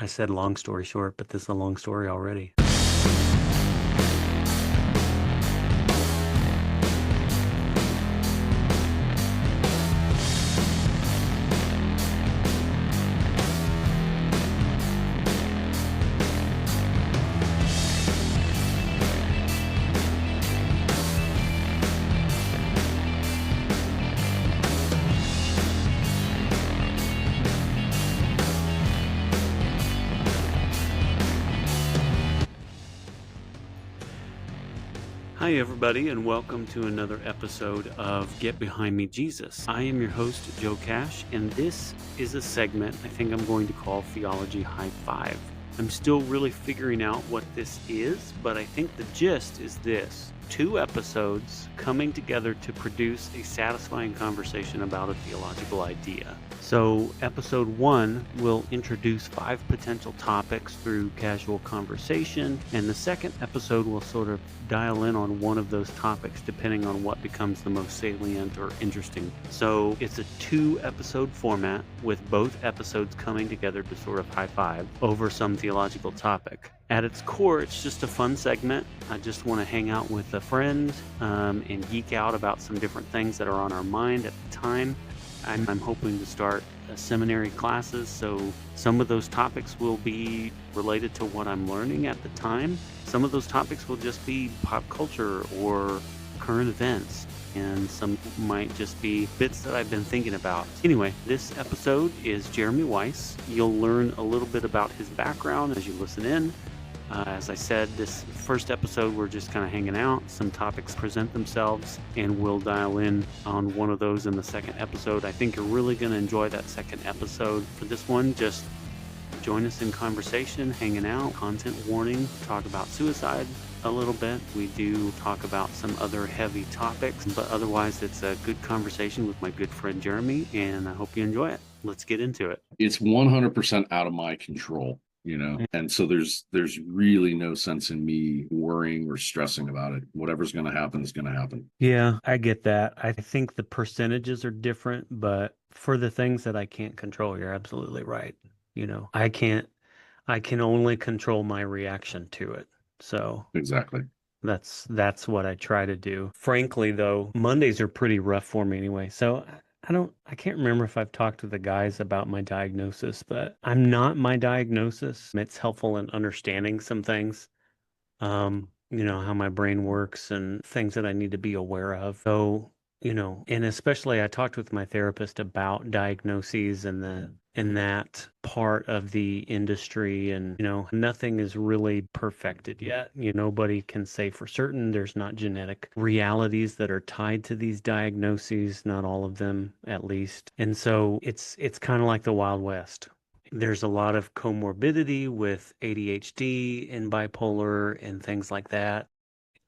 I said long story short, but this is a long story already. Hi, everybody, and welcome to another episode of Get Behind Me, Jesus. I am your host, Joe Cash, and this is a segment I think I'm going to call Theology High Five. I'm still really figuring out what this is, but I think the gist is this. 2 episodes coming together to produce a satisfying conversation about a theological idea. So episode 1 will introduce 5 potential topics through casual conversation, and the second episode will sort of dial in on one of those topics depending on what becomes the most salient or interesting. So it's a 2-episode format with both episodes coming together to sort of high five over some theological topic. At its core, it's just a fun segment. I just want to hang out with a friend and geek out about some different things that are on our mind at the time. I'm hoping to start seminary classes, so some of those topics will be related to what I'm learning at the time. Some of those topics will just be pop culture or current events, and some might just be bits that I've been thinking about. Anyway, this episode is Jeremy Weiss. You'll learn a little bit about his background as you listen in. As I said, this first episode, we're just kind of hanging out. Some topics present themselves, and we'll dial in on one of those in the second episode. I think you're really going to enjoy that second episode. For this one, just join us in conversation, hanging out. Content warning, talk about suicide a little bit. We do talk about some other heavy topics, but otherwise it's a good conversation with my good friend Jeremy, and I hope you enjoy it. Let's get into it. It's 100% out of my control. And so there's really no sense in me worrying or stressing about it. Whatever's going to happen is going to happen. Yeah, I get that. I think the percentages are different, but for the things that I can't control, you're absolutely right. I can only control my reaction to it. So Exactly. that's what I try to do. Frankly, though, Mondays are pretty rough for me anyway. So I can't remember if I've talked to the guys about my diagnosis, but I'm not my diagnosis. It's helpful in understanding some things, how my brain works and things that I need to be aware of. So, and especially I talked with my therapist about diagnoses and that part of the industry, and nothing is really perfected yet. Nobody can say for certain. There's not genetic realities that are tied to these diagnoses, not all of them at least. And so it's kind of like the Wild West. There's a lot of comorbidity with ADHD and bipolar and things like that.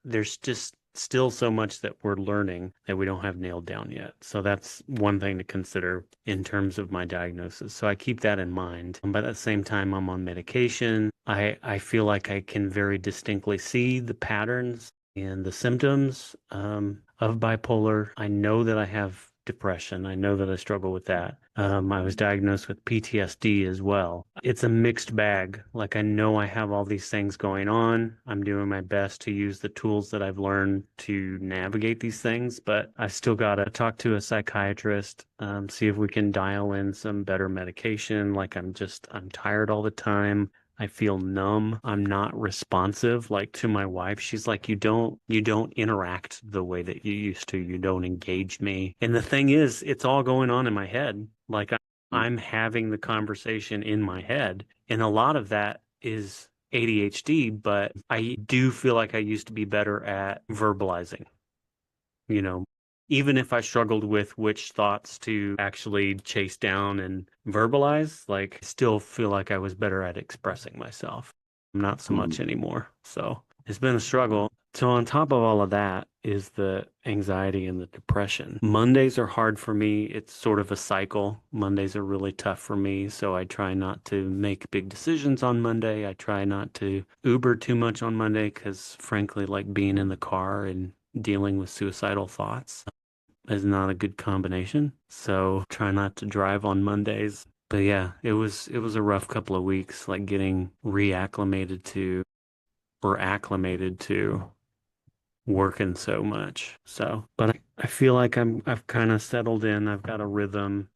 There's just still so much that we're learning that we don't have nailed down yet. So that's one thing to consider in terms of my diagnosis. So I keep that in mind. But at the same time, I'm on medication. I feel like I can very distinctly see the patterns and the symptoms of bipolar. I know that I have depression. I know that I struggle with that. I was diagnosed with PTSD as well. It's a mixed bag. Like, I know I have all these things going on. I'm doing my best to use the tools that I've learned to navigate these things, but I still got to talk to a psychiatrist, see if we can dial in some better medication. Like, I'm tired all the time. I feel numb. I'm not responsive like to my wife. She's like, you don't interact the way that you used to. You don't engage me. And the thing is, it's all going on in my head. Like, I'm having the conversation in my head. And a lot of that is ADHD, but I do feel like I used to be better at verbalizing, even if I struggled with which thoughts to actually chase down and verbalize, like, I still feel like I was better at expressing myself. Not so much anymore. So it's been a struggle. So on top of all of that is the anxiety and the depression. Mondays are hard for me. It's sort of a cycle. Mondays are really tough for me. So I try not to make big decisions on Monday. I try not to Uber too much on Monday because, frankly, like, being in the car and dealing with suicidal thoughts is not a good combination. So try not to drive on Mondays. But yeah, it was a rough couple of weeks, like getting reacclimated to or acclimated to working so much. So, but I feel like I've kind of settled in. I've got a rhythm.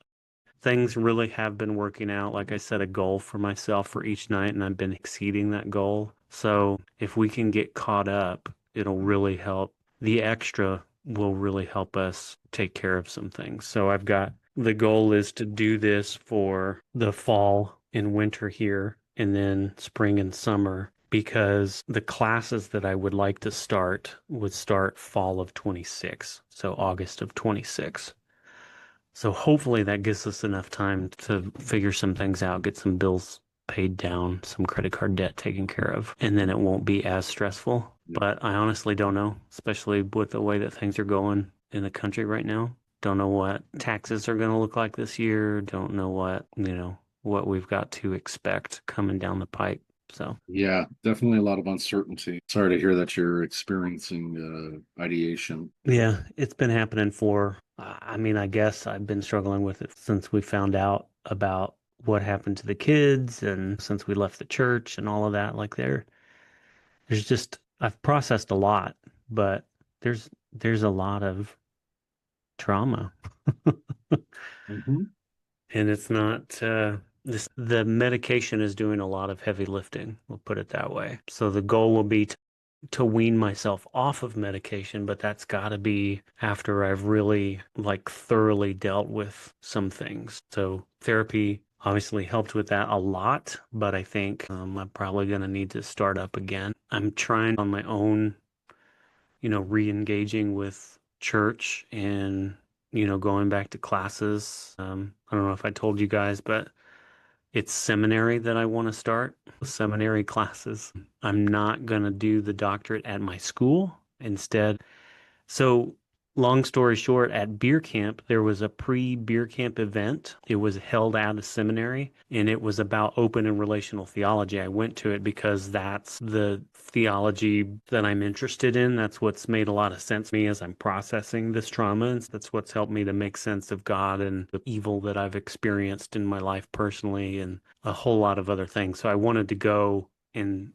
Things really have been working out. Like I set a goal for myself for each night, and I've been exceeding that goal. So if we can get caught up, it'll really help. The extra will really help us take care of some things. So I've got the goal is to do this for the fall and winter here, and then spring and summer, because the classes that I would like to start would start fall of 26, so August of 26. So hopefully that gives us enough time to figure some things out, get some bills paid down, some credit card debt taken care of, and then it won't be as stressful. But I honestly don't know, especially with the way that things are going in the country right now. Don't know what taxes are going to look like this year. Don't know what we've got to expect coming down the pipe. So, Yeah, definitely a lot of uncertainty. Sorry to hear that you're experiencing ideation. yeah, it's been happening I mean, I guess I've been struggling with it since we found out about what happened to the kids and since we left the church and all of that. Like there's just, I've processed a lot, but there's a lot of trauma. Hmm. And it's not, the medication is doing a lot of heavy lifting, we'll put it that way. So the goal will be to wean myself off of medication, but that's got to be after I've really like thoroughly dealt with some things. So therapy obviously helped with that a lot, but I think I'm probably going to need to start up again. I'm trying on my own, re-engaging with church and, going back to classes. I don't know if I told you guys, but it's seminary that I want to start, seminary classes. I'm not going to do the doctorate at my school. Instead, so, long story short, at beer camp, there was a pre-beer camp event. It was held at a seminary, and it was about open and relational theology. I went to it because that's the theology that I'm interested in. That's what's made a lot of sense to me as I'm processing this trauma. And that's what's helped me to make sense of God and the evil that I've experienced in my life personally and a whole lot of other things. So I wanted to go and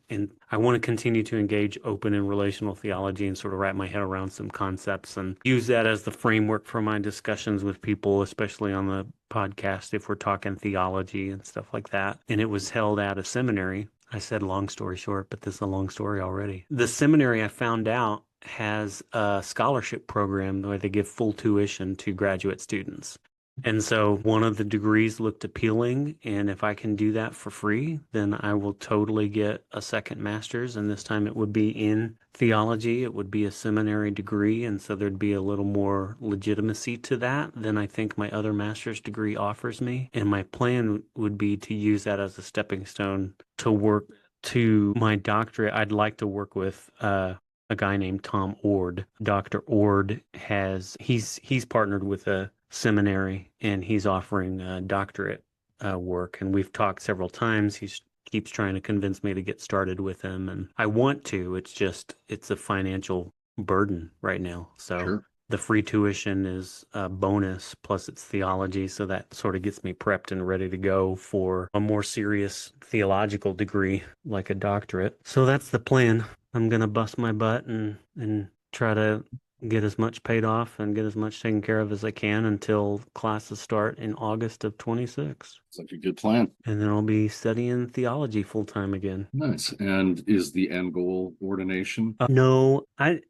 I want to continue to engage open and relational theology and sort of wrap my head around some concepts and use that as the framework for my discussions with people, especially on the podcast if we're talking theology and stuff like that. And it was held at a seminary. I said long story short, but this is a long story already. The seminary, I found out, has a scholarship program where they give full tuition to graduate students. And so one of the degrees looked appealing, and if I can do that for free, then I will totally get a second master's, and this time it would be in theology. It would be a seminary degree, and so there'd be a little more legitimacy to that than I think my other master's degree offers me. And my plan would be to use that as a stepping stone to work to my doctorate. I'd like to work with a guy named Tom Ord. Dr. Ord he's partnered with a seminary and he's offering doctorate work. And we've talked several times. He keeps trying to convince me to get started with him, and I want to. It's a financial burden right now. So Sure. the free tuition is a bonus, plus it's theology, so that sort of gets me prepped and ready to go for a more serious theological degree, like a doctorate. So that's the plan. I'm gonna bust my butt and try to get as much paid off and get as much taken care of as I can until classes start in August of 26. It's like a good plan. And then I'll be studying theology full time again. Nice. And is the end goal ordination? No, I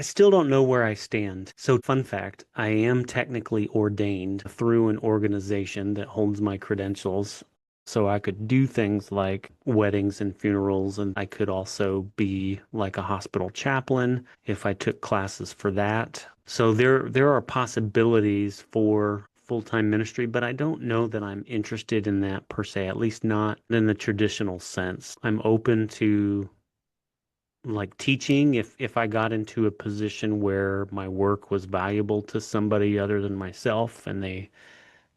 still don't know where I stand. So, fun fact, I am technically ordained through an organization that holds my credentials. So I could do things like weddings and funerals, and I could also be like a hospital chaplain if I took classes for that. So there are possibilities for full-time ministry, but I don't know that I'm interested in that per se, at least not in the traditional sense. I'm open to like teaching if I got into a position where my work was valuable to somebody other than myself and they,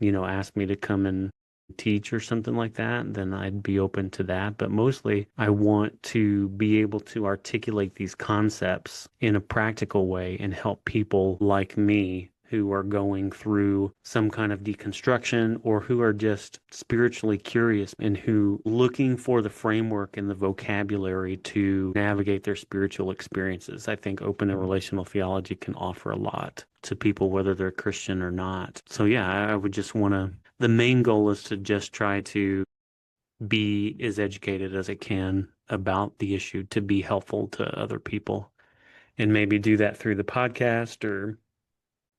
asked me to come and teach or something like that, then I'd be open to that. But mostly I want to be able to articulate these concepts in a practical way and help people like me who are going through some kind of deconstruction or who are just spiritually curious and who looking for the framework and the vocabulary to navigate their spiritual experiences. I think open and relational theology can offer a lot to people, whether they're Christian or not. So yeah, I would just want to, the main goal is to just try to be as educated as I can about the issue to be helpful to other people and maybe do that through the podcast or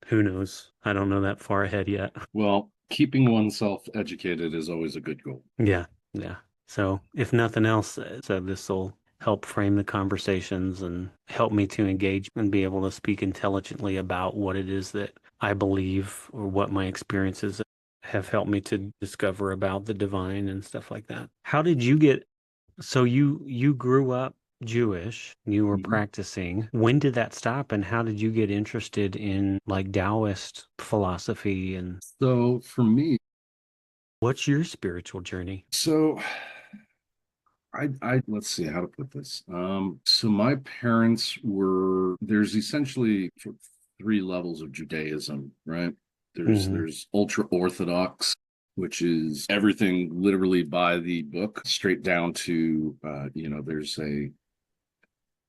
who knows? I don't know that far ahead yet. Well, keeping oneself educated is always a good goal. Yeah, yeah. So if nothing else, so this will help frame the conversations and help me to engage and be able to speak intelligently about what it is that I believe or what my experiences have helped me to discover about the divine and stuff like that. How did you get, so you grew up Jewish, you were Mhm. practicing. When did that stop and how did you get interested in like Taoist philosophy and So for me, what's your spiritual journey? so I let's see how to put this. So my parents were there's essentially three levels of Judaism, right? Hmm. There's ultra orthodox, which is everything literally by the book, straight down to there's a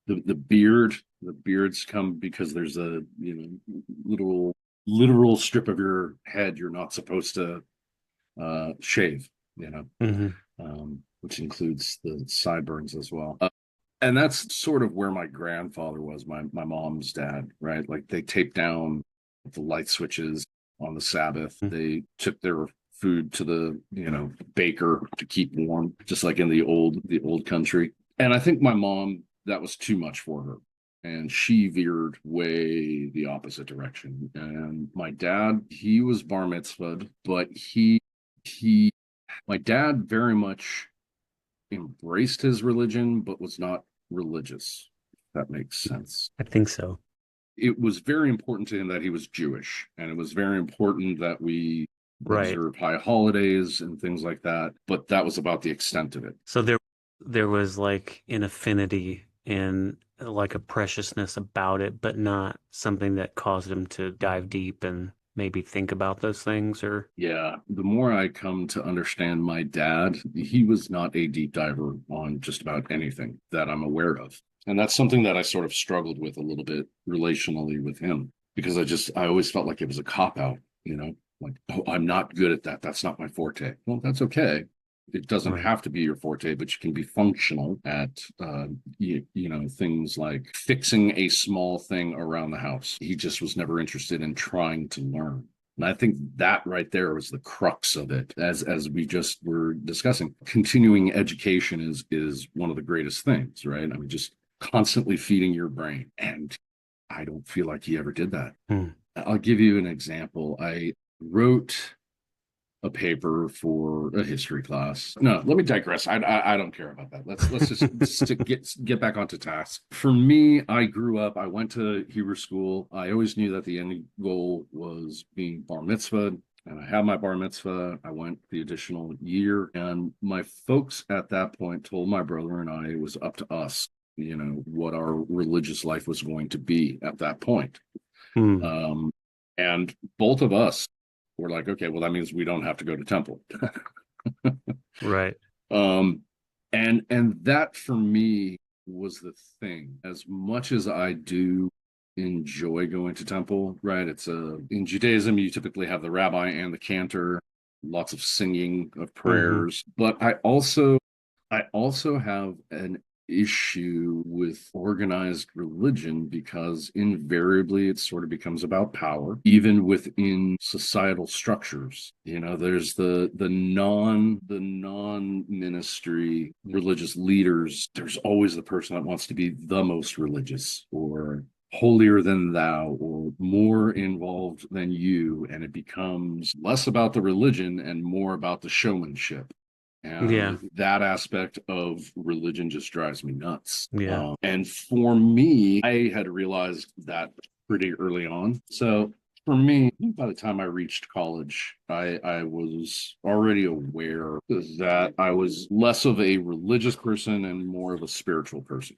the beard. The beards come because there's a literal strip of your head you're not supposed to shave, you know, Hmm. which includes the sideburns as well. And that's sort of where my grandfather was, my mom's dad, right? Like they taped down the light switches on the Sabbath. They took their food to the baker to keep warm, just like in the old country. And I think my mom, that was too much for her. And she veered way the opposite direction. And my dad, he was bar mitzvahed, but he my dad very much embraced his religion, but was not religious, if that makes sense. I think so. It was very important to him that he was Jewish, and it was very important that we Right. observe high holidays and things like that. But that was about the extent of it. So there was like an affinity and like a preciousness about it, but not something that caused him to dive deep and maybe think about those things or Yeah, the more I come to understand my dad, he was not a deep diver on just about anything that I'm aware of. And that's something that I sort of struggled with a little bit relationally with him because I always felt like it was a cop out, like, oh, I'm not good at that. That's not my forte. Well, that's okay. It doesn't right. have to be your forte, but you can be functional at, things like fixing a small thing around the house. He just was never interested in trying to learn. And I think that right there was the crux of it, as we just were discussing. Continuing education is one of the greatest things, right? I mean, just constantly feeding your brain. And I don't feel like he ever did that. Hmm. I'll give you an example. I wrote a paper for a history class. No, let me digress. I don't care about that. Let's just get back onto task. For me, I grew up. I went to Hebrew school. I always knew that the end goal was being bar mitzvah. And I had my bar mitzvah. I went the additional year, and my folks at that point told my brother and I it was up to us, what our religious life was going to be at that point. Hmm. Um, and both of us were like, okay, well, that means we don't have to go to temple. Right. um, and that for me was the thing. As much as I do enjoy going to temple, right? It's in Judaism, you typically have the rabbi and the cantor, lots of singing of Hmm. prayers. But I also have an issue with organized religion because invariably it sort of becomes about power, even within societal structures. There's the non ministry religious leaders. There's always the person that wants to be the most religious or holier than thou or more involved than you, and it becomes less about the religion and more about the showmanship. Yeah. And that aspect of religion just drives me nuts. Yeah. And for me, I had realized that pretty early on. So for me, by the time I reached college, I was already aware that I was less of a religious person and more of a spiritual person.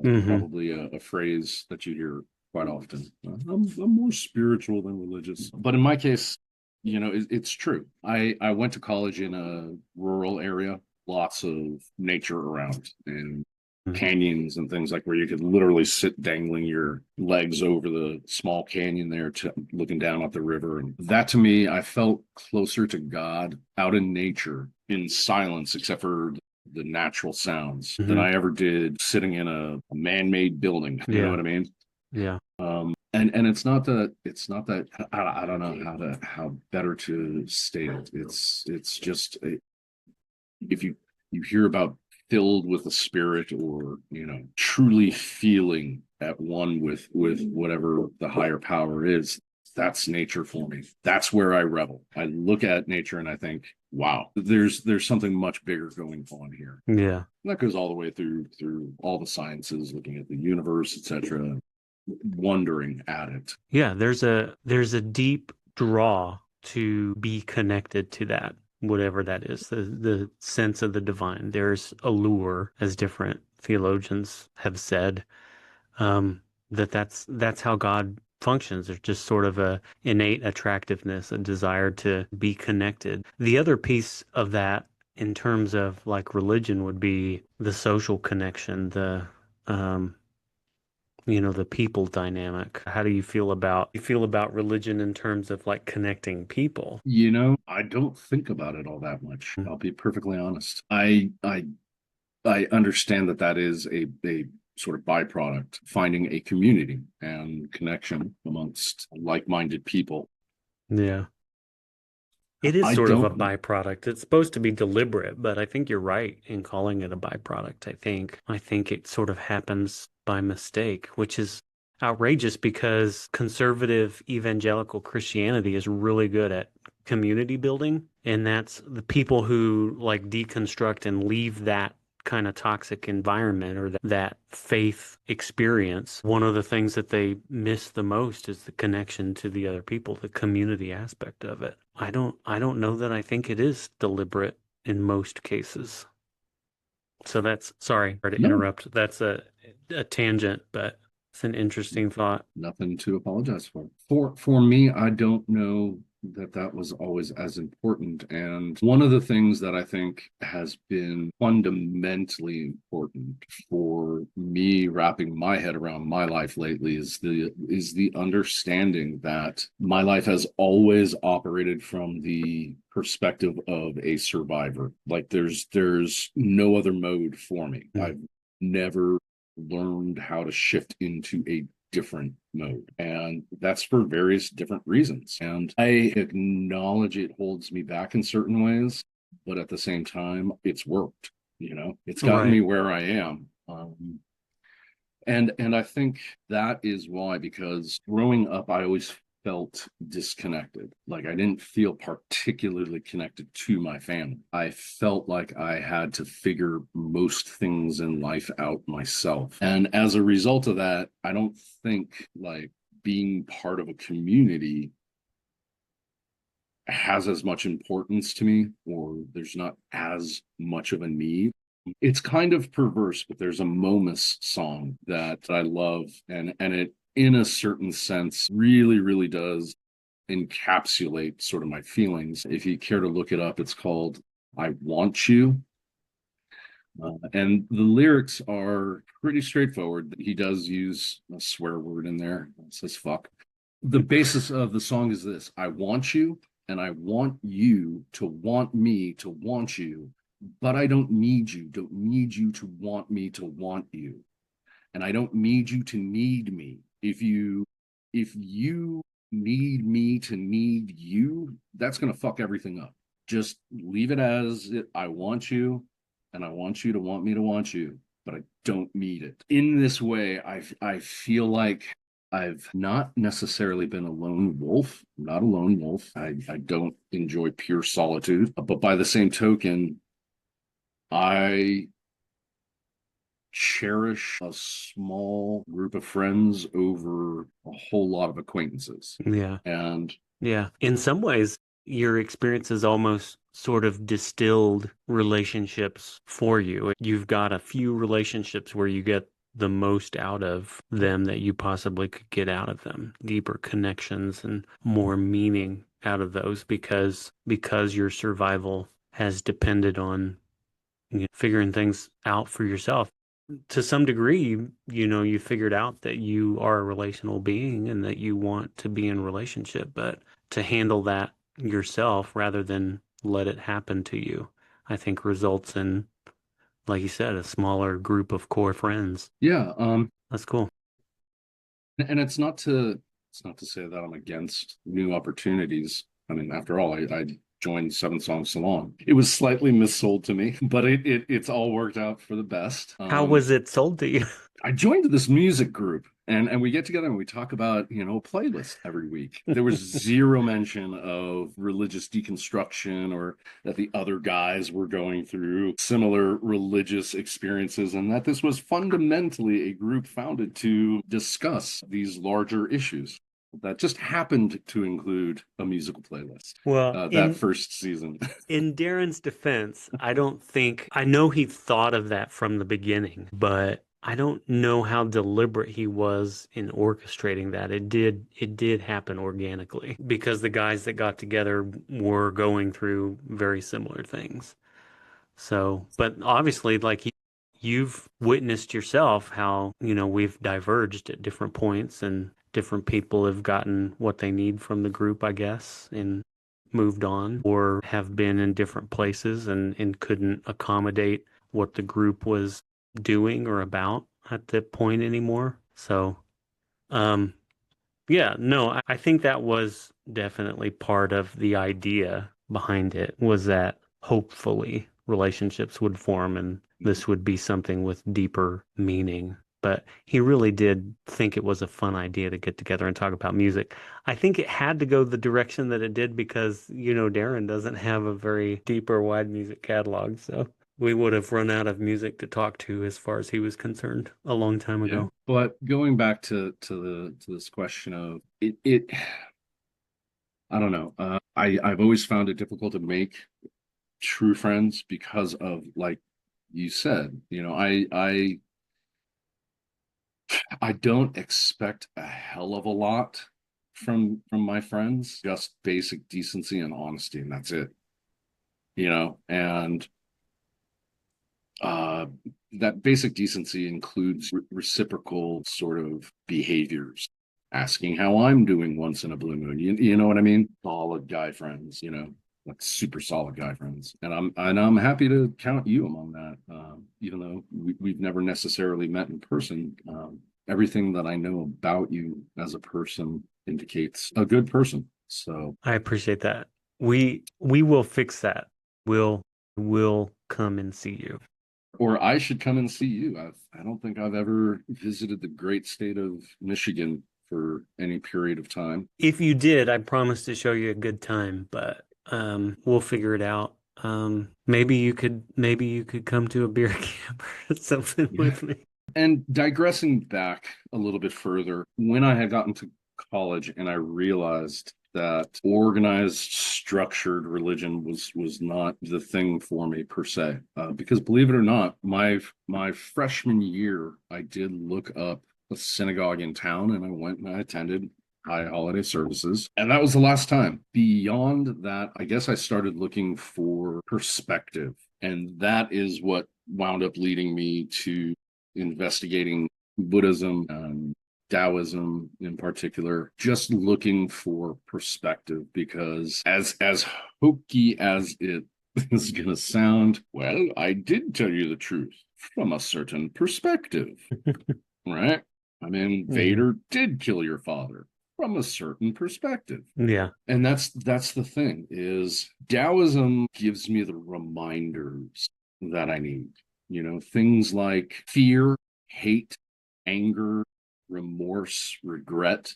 Hmm. Probably a phrase that you hear quite often. I'm more spiritual than religious. But in my case, it's true. I went to college in a rural area, lots of nature around, and Mhm. canyons and things like where you could literally sit dangling your legs over the small canyon there to looking down at the river. And that to me, I felt closer to God out in nature in silence, except for the natural sounds than Mhm. I ever did sitting in a man-made building. You know Yeah. what I mean? Yeah. And it's not that I don't know how better to state it. It's just if you hear about filled with the spirit, or truly feeling at one with whatever the higher power is, that's nature for me. That's where I revel. I look at nature and I think, wow, there's something much bigger going on here. Yeah. And that goes all the way through all the sciences, looking at the universe, etc., wondering at it. Yeah, there's a deep draw to be connected to that, whatever that is, the sense of the divine. There's a lure, as different theologians have said, um, that's how God functions. There's just sort of a innate attractiveness, a desire to be connected. The other piece of that, in terms of like religion, would be the social connection, um, the people dynamic. How do you feel about religion in terms of like connecting people? I don't think about it all that much. I'll be perfectly honest. I understand that is a sort of byproduct, finding a community and connection amongst like-minded people. Yeah. It is I sort of a don't byproduct. It's supposed to be deliberate, but I think you're right in calling it a byproduct. I think it sort of happens by mistake, which is outrageous because conservative evangelical Christianity is really good at community building, and that's the people who like deconstruct and leave that kind of toxic environment or that faith experience. One of the things that they miss the most is the connection to the other people, the community aspect of it. I don't know that I think it is deliberate in most cases. So that's sorry to No, interrupt. That's a tangent, but it's an interesting thought. nothing to apologize for. For me, I don't know that was always as important. And one of the things that I think has been fundamentally important for me wrapping my head around my life lately is the understanding that my life has always operated from the perspective of a survivor. Like there's no other mode for me. Mm. I've never learned how to shift into a different mode. And that's for various different reasons. And I acknowledge it holds me back in certain ways, but at the same time, it's worked. It's gotten me Right. where I am. And I think that is why, because growing up, I always felt disconnected. Like I didn't feel particularly connected to my family. I felt like I had to figure most things in life out myself. And as a result of that, I don't think like being part of a community has as much importance to me, or there's not as much of a need. It's kind of perverse, but there's a Momus song that I love, and it, in a certain sense, really, really does encapsulate sort of my feelings. If you care to look it up, it's called "I Want You." And the lyrics are pretty straightforward. He does use a swear word in there. It says fuck. The basis of the song is this: I want you, and I want you to want me to want you, but I don't need you to want me to want you. And I don't need you to need me. If you need me to need you, that's gonna fuck everything up. Just leave it as it. I want you, and I want you to want me to want you, but I don't need it. In this way, I feel like I've not necessarily been a lone wolf. I'm not a lone wolf. I don't enjoy pure solitude. But by the same token, I cherish a small group of friends over a whole lot of acquaintances. Yeah. And Yeah. In some ways, your experience is almost sort of distilled relationships for you. You've got a few relationships where you get the most out of them that you possibly could get out of them, deeper connections and more meaning out of those because your survival has depended on figuring things out for yourself. To some degree, you figured out that you are a relational being and that you want to be in relationship, but to handle that yourself rather than let it happen to you, I think results in, like you said, a smaller group of core friends. Yeah. That's cool. And it's not to say that I'm against new opportunities. I mean, after all, I joined Seven Song Salon. It was slightly missold to me, but it's all worked out for the best. How was it sold to you? I joined this music group, and we get together and we talk about, a playlist every week. There was zero mention of religious deconstruction or that the other guys were going through similar religious experiences, and that this was fundamentally a group founded to discuss these larger issues. That just happened to include a musical playlist Well, that first season. in Darren's defense, I know he thought of that from the beginning, but I don't know how deliberate he was in orchestrating that. It did happen organically because the guys that got together were going through very similar things. So, but obviously, like you've witnessed yourself how, we've diverged at different points and different people have gotten what they need from the group, I guess, and moved on or have been in different places and couldn't accommodate what the group was doing or about at that point anymore. So, um, yeah, no, I think that was definitely part of the idea behind it was that hopefully relationships would form and this would be something with deeper meaning. But he really did think it was a fun idea to get together and talk about music. I think it had to go the direction that it did because, Darren doesn't have a very deep or wide music catalog. So we would have run out of music to talk to as far as he was concerned a long time Yeah. ago. But going back to this question of it, I don't know. I've always found it difficult to make true friends because of, like you said, I don't expect a hell of a lot from my friends, just basic decency and honesty, and that's it. And uh that basic decency includes reciprocal sort of behaviors, asking how I'm doing once in a blue moon. You know what I mean? Solid guy friends, like super solid guy friends, and I'm happy to count you among that. Even though we've never necessarily met in person, everything that I know about you as a person indicates a good person. So, I appreciate that. We will fix that. We'll come and see you. or I should come and see you. I don't think I've ever visited the great state of Michigan for any period of time. If you did, I promise to show you a good time, but we'll figure it out. Maybe you could come to a beer camp or something Yeah. with me. And digressing back a little bit further, when I had gotten to college and I realized that organized, structured religion was not the thing for me per se, because believe it or not, my freshman year, I did look up a synagogue in town, and I went and I attended high holiday services, and that was the last time. Beyond that, I guess I started looking for perspective, and that is what wound up leading me to investigating Buddhism and Taoism in particular, just looking for perspective, because as hokey as it is going to sound, well, I did tell you the truth from a certain perspective, right? I mean, Mhm. Vader did kill your father from a certain perspective. Yeah. And that's the thing, is Taoism gives me the reminders that I need. Things like fear, hate, anger, remorse, regret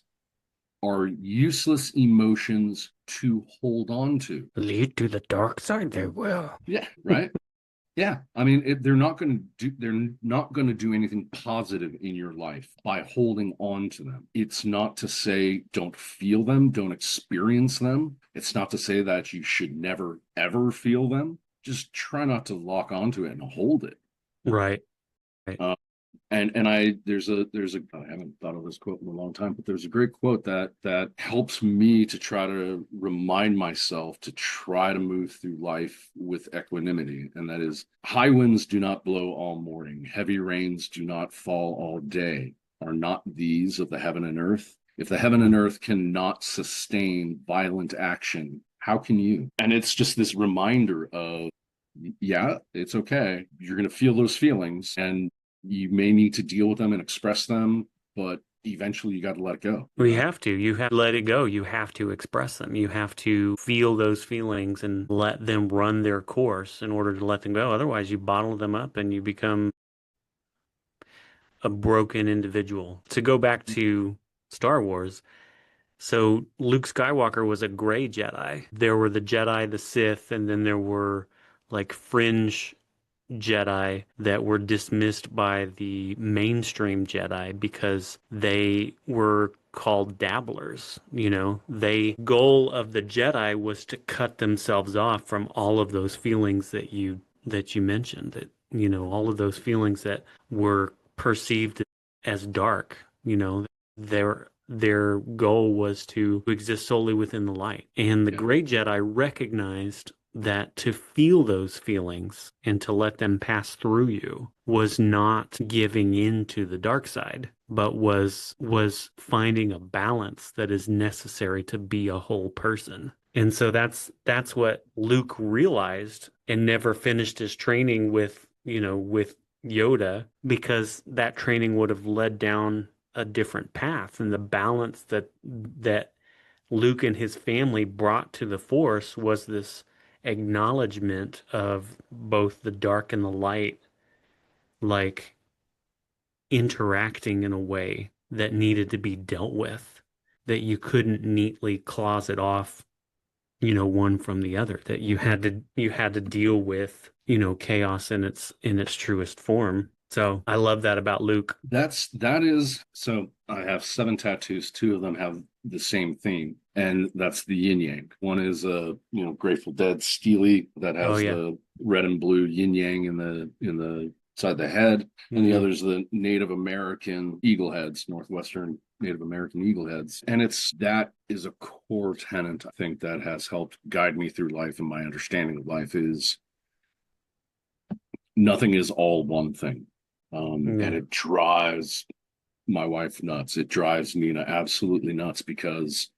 are useless emotions to hold on to. Lead to the dark side, they will. Yeah, right. Yeah, I mean, they're not going to do anything positive in your life by holding on to them. It's not to say don't feel them, don't experience them. It's not to say that you should never ever feel them. Just try not to lock onto it and hold it. Right. Right. Uh, And there's a I haven't thought of this quote in a long time, but there's a great quote that helps me to try to remind myself to try to move through life with equanimity, and that is, high winds do not blow all morning, heavy rains do not fall all day. Are not these of the heaven and earth? If the heaven and Mm. earth cannot sustain violent action, how can you? And it's just this reminder of, yeah, it's okay. You're going to feel those feelings and you may need to deal with them and express them, but eventually you got to let it go, you We know? have to. You have to let it go. You have to express them. You have to feel those feelings and let them run their course in order to let them go. Otherwise, you bottle them up and you become a broken individual. To go back to Star Wars, so Luke Skywalker was a gray Jedi. There were the Jedi, the Sith, and then there were like fringe Jedi that were dismissed by the mainstream Jedi because they were called dabblers. The goal of the Jedi was to cut themselves off from all of those feelings that you mentioned, that all of those feelings that were perceived as dark. Their goal was to exist solely within the light. And the Yeah. great Jedi recognized that to feel those feelings and to let them pass through you was not giving in to the dark side, but was finding a balance that is necessary to be a whole person. And so that's what Luke realized and never finished his training with Yoda, because that training would have led down a different path. And the balance that Luke and his family brought to the Force was this acknowledgement of both the dark and the light, like interacting in a way that needed to be dealt with, that you couldn't neatly closet off, one from the other, that you had to deal with, chaos in its truest form. So I love that about Luke. That is, so I have 7 tattoos. Two of them have the same theme, and that's the yin yang. One is a Grateful Dead steely that Oh has yeah. the red and blue yin yang in the side of the head, and the Hmm. other is the Native American eagle heads, Northwestern Native American eagle heads. And that is a core tenet, I think, that has helped guide me through life, and my understanding of life is nothing is all one thing. And Yeah. it drives my wife nuts. It drives Nina absolutely nuts because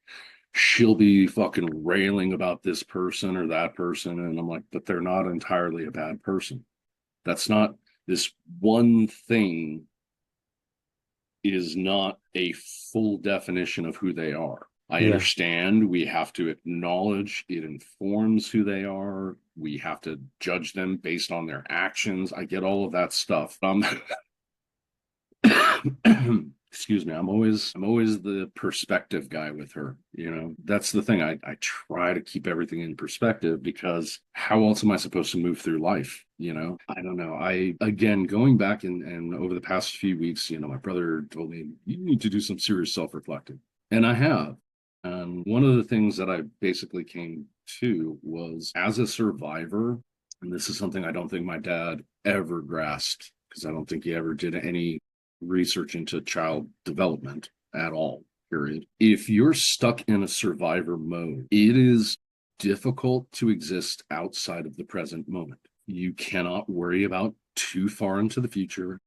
she'll be fucking railing about this person or that person. And I'm like, but they're not entirely a bad person. That's not, this one thing is not a full definition of who they are. I Yeah. understand we have to acknowledge it informs who they are. We have to judge them based on their actions. I get all of that stuff. Excuse me, I'm always the perspective guy with her. That's the thing. I try to keep everything in perspective, because how else am I supposed to move through life? I don't know. I, again, going back and over the past few weeks, my brother told me you need to do some serious self-reflecting, and I have. And one of the things that I basically came to was, as a survivor, and this is something I don't think my dad ever grasped, because I don't think he ever did any research into child development at all, period. If you're stuck in a survivor mode, it is difficult to exist outside of the present moment. You cannot worry about too far into the future.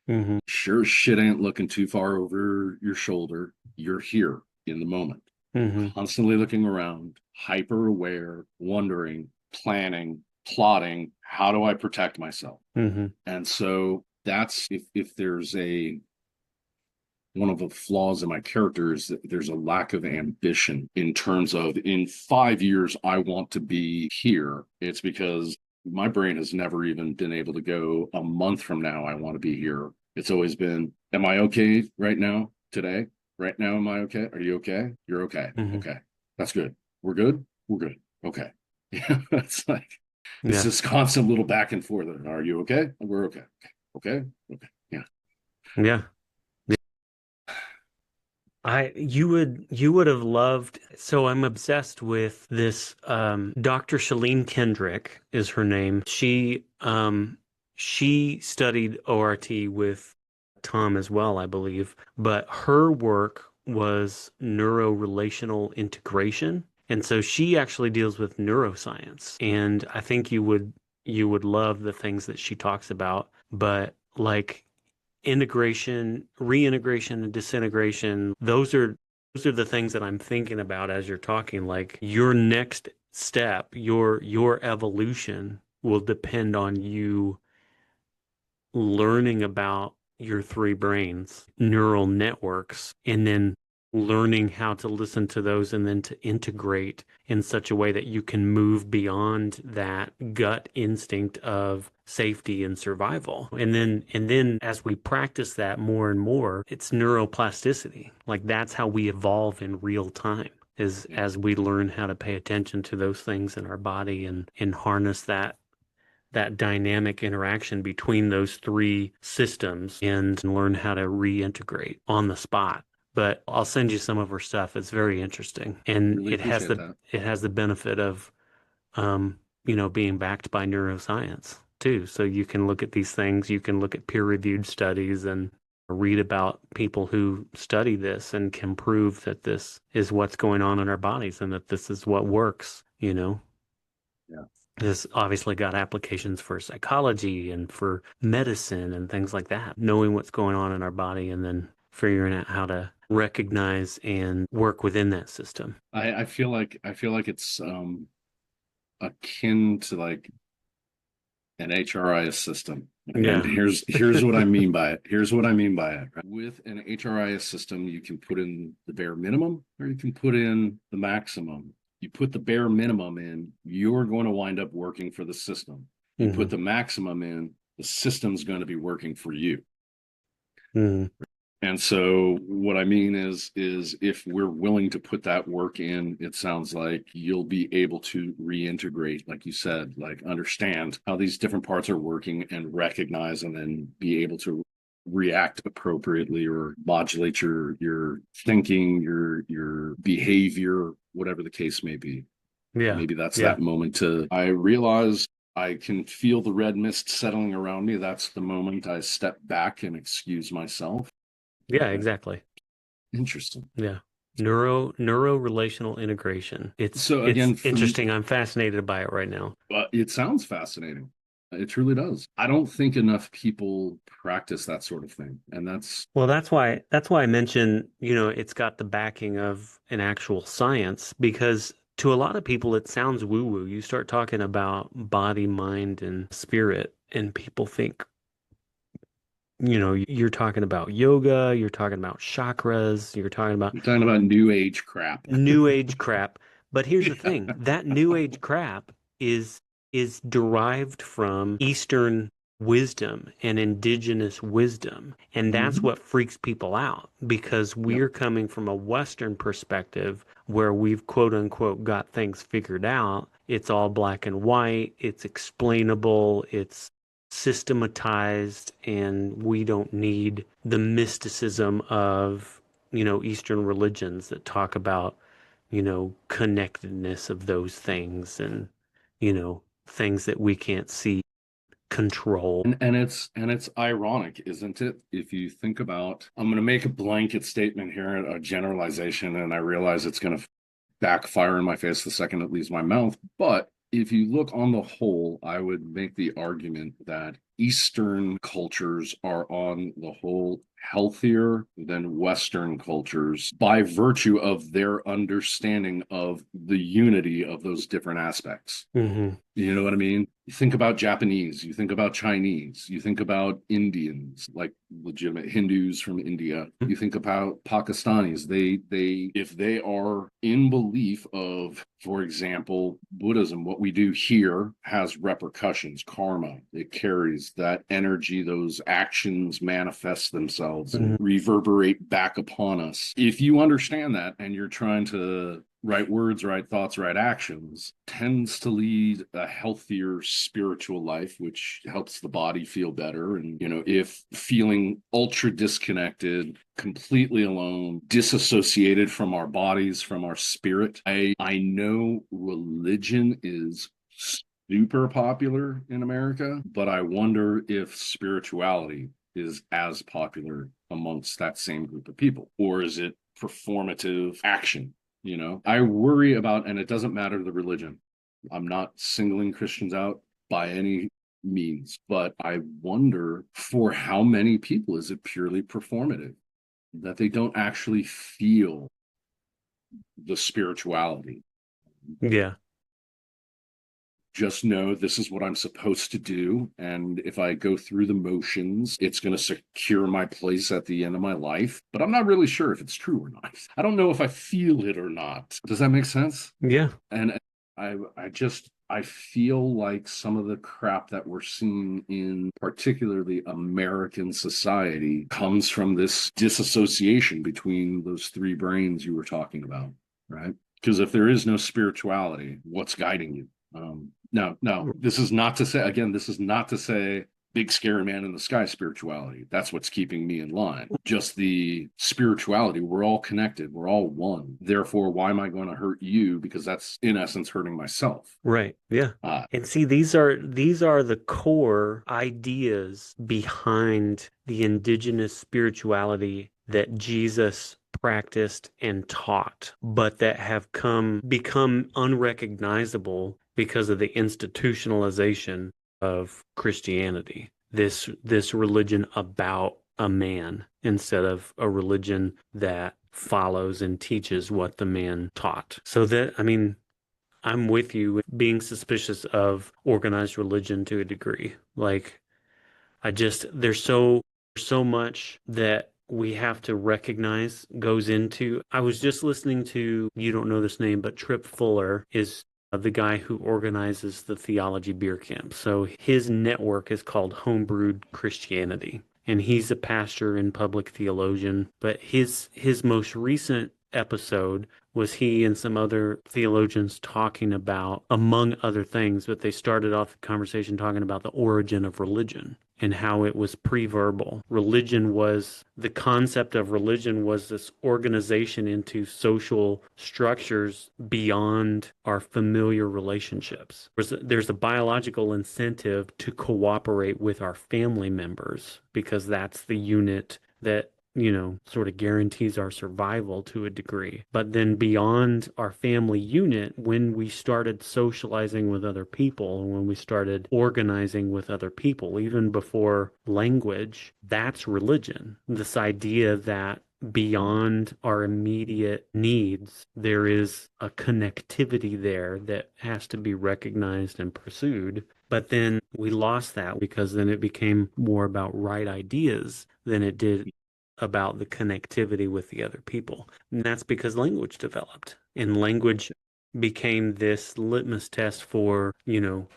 Hmm. Sure as shit ain't looking too far over your shoulder. You're here in the moment, Hmm. constantly looking around, hyper aware, wondering, planning, plotting. How do I protect myself? Hmm. And so that's, if there's a one of the flaws in my character, is that there's a lack of ambition in terms of, in 5 years I want to be here. It's because my brain has never even been able to go a month from now I want to be here. It's always been, am I okay right now, today, right now? Am I okay? Are you okay? You're okay. Hmm. Okay, that's good. We're good. Okay. Yeah. It's like, it's Yeah. this constant little back and forth. Are you okay? We're okay. Okay. Okay. Yeah. Yeah. You would have loved. So I'm obsessed with this. Dr. Shalene Kendrick is her name. She studied ORT with Tom as well, I believe. But her work was neuro-relational integration. And so she actually deals with neuroscience. And I think you would love the things that she talks about. But like integration, reintegration, and disintegration, those are the things that I'm thinking about as you're talking. Like your next step, your evolution will depend on you learning about your three brains, neural networks, and then learning how to listen to those and then to integrate in such a way that you can move beyond that gut instinct of safety and survival. And then as we practice that more and more, it's neuroplasticity. Like that's how we evolve in real time. Is Yeah. as we learn how to pay attention to those things in our body and harness that dynamic interaction between those three systems and learn how to reintegrate on the spot. But I'll send you some of her stuff. It's very interesting. And Really it has appreciate the that. it has the benefit of being backed by neuroscience too. So you can look at these things, you can look at peer-reviewed studies and read about people who study this and can prove that this is what's going on in our bodies and that this is what works. Yeah. This obviously got applications for psychology and for medicine and things like that. Knowing what's going on in our body and then figuring out how to recognize and work within that system. I feel like it's akin to like an HRIS system. And Yeah. here's what I mean by it. Here's what I mean by it. Right? With an HRIS system, you can put in the bare minimum or you can put in the maximum. You put the bare minimum in, you're going to wind up working for the system. You put hmm the maximum in, the system's going to be working for you. hmm And so what I mean is if we're willing to put that work in, it sounds like you'll be able to reintegrate, like you said, like understand how these different parts are working and recognize and then be able to react appropriately or modulate your thinking, your behavior, whatever the case may be. Yeah. Maybe that's Yeah. that moment to I realize I can feel the red mist settling around me. That's the moment I step back and excuse myself. Yeah, Okay. exactly. Interesting. Yeah. Neuro-relational integration. So It's again, from interesting. I'm fascinated by it right now. it sounds fascinating. It truly does. I don't think enough people practice that sort of thing, and that's Well, that's why I mentioned, it's got the backing of an actual science because to a lot of people it sounds woo-woo. You start talking about body, mind, and spirit, and people think, you're talking about yoga, you're talking about chakras, you're talking about you're talking about new age crap. new age crap. But here's the thing, that new age crap is is derived from Eastern wisdom and indigenous wisdom. And that's Mhm. what freaks people out because Yep. we're coming from a Western perspective where we've quote unquote got things figured out. It's all black and white, it's explainable, it's systematized, and we don't need the mysticism of Eastern religions that talk about, connectedness of those things and, things that we can't see, control. And it's ironic, isn't it? If you think about, I'm going to make a blanket statement here, a generalization, and I realize it's going to backfire in my face the second it leaves my mouth. But if you look on the whole, I would make the argument that Eastern cultures are on the whole healthier than Western cultures by virtue of their understanding of the unity of those different aspects. hmm You know what I mean? You think about Japanese, you think about Chinese, you think about Indians, like legitimate Hindus from India. You think about Pakistanis. They if they are in belief of, for example, Buddhism, what we do here has repercussions, karma. It carries that energy, those actions manifest themselves and hmm reverberate back upon us. If you understand that and you're trying to right words, right thoughts, right actions, tends to lead a healthier spiritual life, which helps the body feel better. And, if feeling ultra disconnected, completely alone, disassociated from our bodies, from our spirit, I know religion is super popular in America, but I wonder if spirituality is as popular amongst that same group of people? Or is it performative action? I worry about, and it doesn't matter the religion. I'm not singling Christians out by any means, but I wonder for how many people is it purely performative, that they don't actually feel the spirituality. Yeah. Just know this is what I'm supposed to do. And if I go through the motions, it's going to secure my place at the end of my life. But I'm not really sure if it's true or not. I don't know if I feel it or not. Does that make sense? Yeah. And I feel like some of the crap that we're seeing in particularly American society comes from this disassociation between those three brains you were talking about, right? Because if there is no spirituality, what's guiding you? No, this is not to say, again, this is not to say big scary man in the sky spirituality. That's what's keeping me in line. Just the spirituality. We're all connected. We're all one. Therefore, why am I going to hurt you? Because that's in essence hurting myself. Right. Yeah. And see, these are the core ideas behind the indigenous spirituality that Jesus practiced and taught, but that have become unrecognizable because of the institutionalization of Christianity. This religion about a man instead of a religion that follows and teaches what the man taught. So that, I mean, I'm with you with being suspicious of organized religion to a degree. Like, there's so much that we have to recognize goes into. I was just listening to, you don't know this name, but Trip Fuller is the guy who organizes the theology beer camp. So his network is called Homebrewed Christianity. And he's a pastor and public theologian, but his most recent episode was he and some other theologians talking about, among other things, but they started off the conversation talking about the origin of religion and how it was pre-verbal. The concept of religion was this organization into social structures beyond our familiar relationships. There's a biological incentive to cooperate with our family members because that's the unit that sort of guarantees our survival to a degree. But then beyond our family unit, when we started socializing with other people, when we started organizing with other people, even before language, that's religion. This idea that beyond our immediate needs, there is a connectivity there that has to be recognized and pursued. But then we lost that because then it became more about right ideas than it did about the connectivity with the other people. And that's because language developed and language became this litmus test for,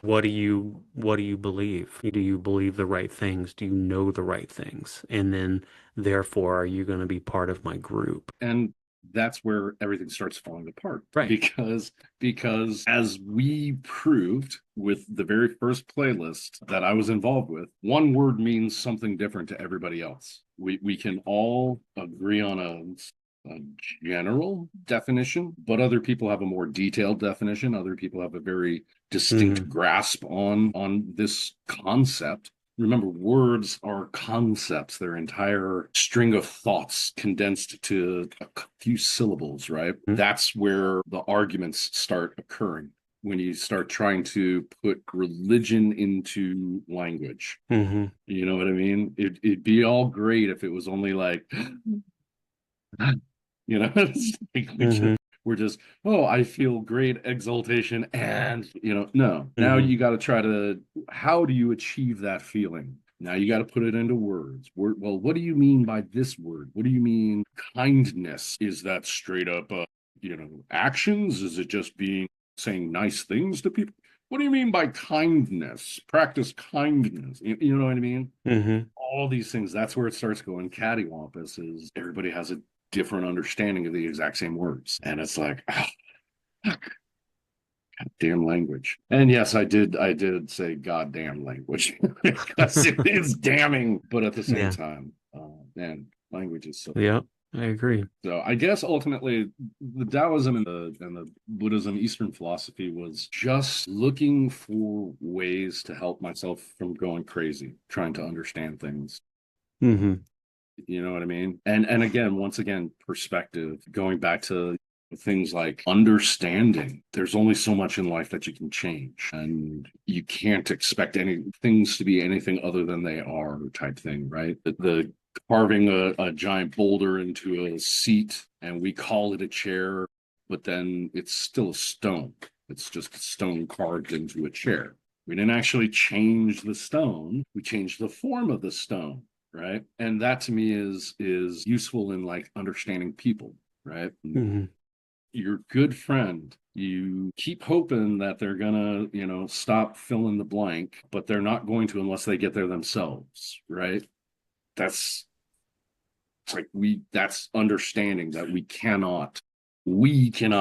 what do you believe? Do you believe the right things? Do you know the right things? And then therefore are you going to be part of my group? And that's where everything starts falling apart. Right. Because as we proved with the very first playlist that I was involved with, one word means something different to everybody else. We can all agree on a general definition, but other people have a more detailed definition. Other people have a very distinct grasp on this concept. Remember, words are concepts. They're entire string of thoughts condensed to a few syllables, right? That's where the arguments start occurring when you start trying to put religion into language. You know what I mean? It'd be all great if it was only like, we're just, oh, I feel great exaltation. And, no. Now you got to try to, how do you achieve that feeling? Now you got to put it into words. Well, what do you mean by this word? What do you mean kindness? Is that straight up, actions? Is it just saying nice things to people? What do you mean by kindness? Practice kindness. You know what I mean? All these things, that's where it starts going cattywampus, is everybody has a different understanding of the exact same words. And it's like, goddamn language. And yes, I did say goddamn language because it is damning, but at the same time, man, language is so. Yeah, I agree. So I guess ultimately the Taoism and the Buddhism, Eastern philosophy, was just looking for ways to help myself from going crazy, trying to understand things. Hmm. You know what I mean? And again, once again, perspective, going back to things like understanding. There's only so much in life that you can change, and you can't expect any things to be anything other than they are, type thing, right? The carving a giant boulder into a seat and we call it a chair, but then it's still a stone. It's just a stone carved into a chair. We didn't actually change the stone. We changed the form of the stone, right? And that to me is useful in like understanding people, right? Hmm. Your good friend, you keep hoping that they're gonna, stop fill in the blank, but they're not going to unless they get there themselves, right? That's it's like that's understanding that we cannot